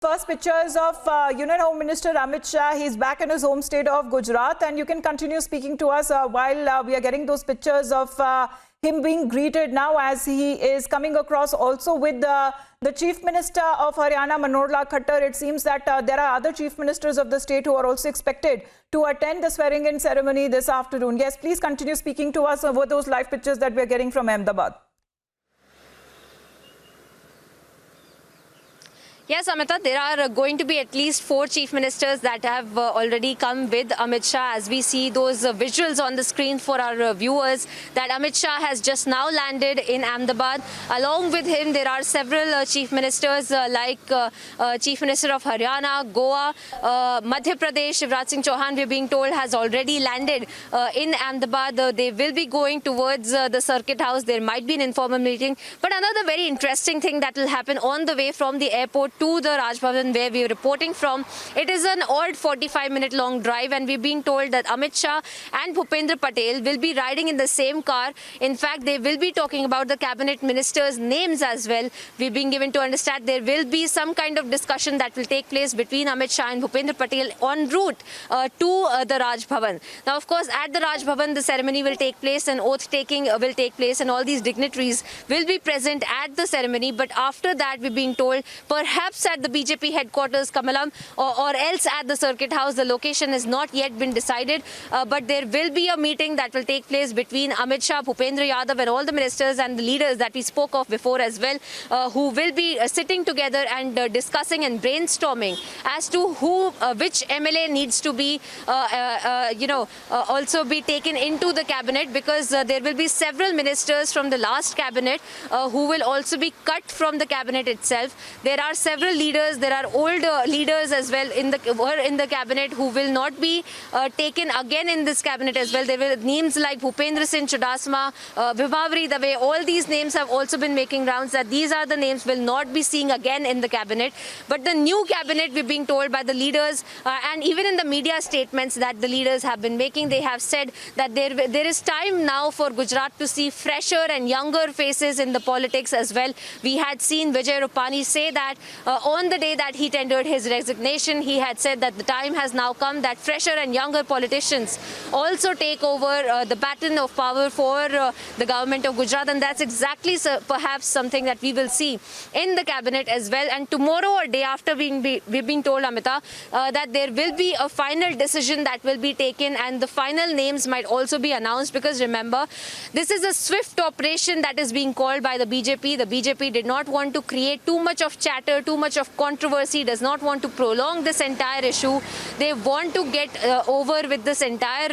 First pictures of Union Home Minister Amit Shah. He's back in his home state of Gujarat, and you can continue speaking to us while we are getting those pictures of him being greeted now as he is coming across also with the Chief Minister of Haryana, Manohar Khattar. It seems that there are other Chief Ministers of the state who are also expected to attend the swearing-in ceremony this afternoon. Yes, please continue speaking to us over those live pictures that we are getting from Ahmedabad. Yes, Amita, there are going to be at least 4 chief ministers that have already come with Amit Shah. As we see those visuals on the screen for our viewers, that Amit Shah has just now landed in Ahmedabad. Along with him, there are several chief ministers like Chief Minister of Haryana, Goa, Madhya Pradesh. Shivraj Singh Chauhan, we're being told, has already landed in Ahmedabad. They will be going towards the circuit house. There might be an informal meeting. But another very interesting thing that will happen on the way from the airport to the Raj Bhavan where we are reporting from. It is an odd 45-minute long drive, and we're being told that Amit Shah and Bhupendra Patel will be riding in the same car. In fact, they will be talking about the cabinet ministers' names as well. We're being given to understand there will be some kind of discussion that will take place between Amit Shah and Bhupendra Patel en route to the Raj Bhavan. Now, of course, at the Raj Bhavan, the ceremony will take place and oath-taking will take place, and all these dignitaries will be present at the ceremony. But after that, we're being told perhaps at the BJP headquarters, Kamalam, or else at the circuit house. The location has not yet been decided, but there will be a meeting that will take place between Amit Shah, Bhupendra Yadav and all the ministers and the leaders that we spoke of before as well, who will be sitting together and discussing and brainstorming as to which MLA needs to be, also be taken into the cabinet, because there will be several ministers from the last cabinet who will also be cut from the cabinet itself. There are several leaders, there are old leaders as well in the cabinet who will not be taken again in this cabinet as well. There were names like Bhupendra Singh Chudasama, Vibhavri Dave. All these names have also been making rounds, that these are the names will not be seeing again in the cabinet. But the new cabinet, we're being told by the leaders, and even in the media statements that the leaders have been making, they have said that there is time now for Gujarat to see fresher and younger faces in the politics as well. We had seen Vijay Rupani say that on the day that he tendered his resignation, he had said that the time has now come that fresher and younger politicians also take over the baton of power for the government of Gujarat, and that's exactly perhaps something that we will see in the cabinet as well. And tomorrow or day after, we're being told, Amita, that there will be a final decision that will be taken, and the final names might also be announced, because remember, this is a swift operation that is being called by the BJP. The BJP did not want to create too much of chatter, too much of controversy, does not want to prolong this entire issue. They want to get over with this entire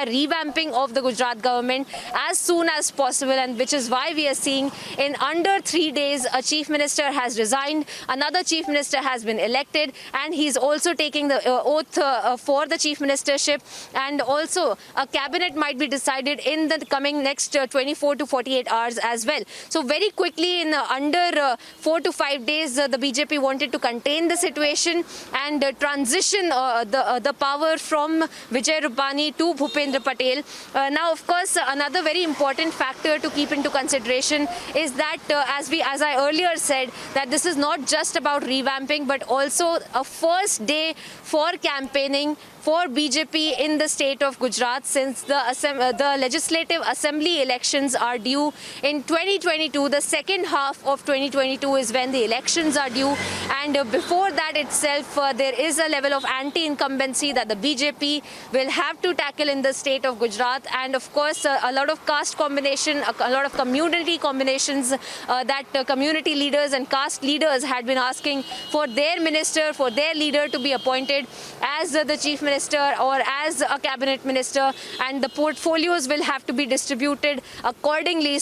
revamping of the Gujarat government as soon as possible, and which is why we are seeing in under 3 days a chief minister has resigned, another chief minister has been elected, and he's also taking the oath for the chief ministership, and also a cabinet might be decided in the coming next 24 to 48 hours as well. So very quickly, in under 4 to 5 days, the BJP wanted to contain the situation and transition the power from Vijay Rupani to Bhupendra Patel. Now, of course, another very important factor to keep into consideration is that, as I earlier said, that this is not just about revamping, but also a first day for campaigning for BJP in the state of Gujarat, since the legislative assembly elections are due in 2022. The second half of 2022 is when the elections are due, and before that itself, there is a level of anti-incumbency that the BJP will have to tackle in the state of Gujarat, and of course a lot of caste combination, a lot of community combinations that community leaders and caste leaders had been asking for their minister, for their leader to be appointed as the chief minister or as a cabinet minister, and the portfolios will have to be distributed accordingly.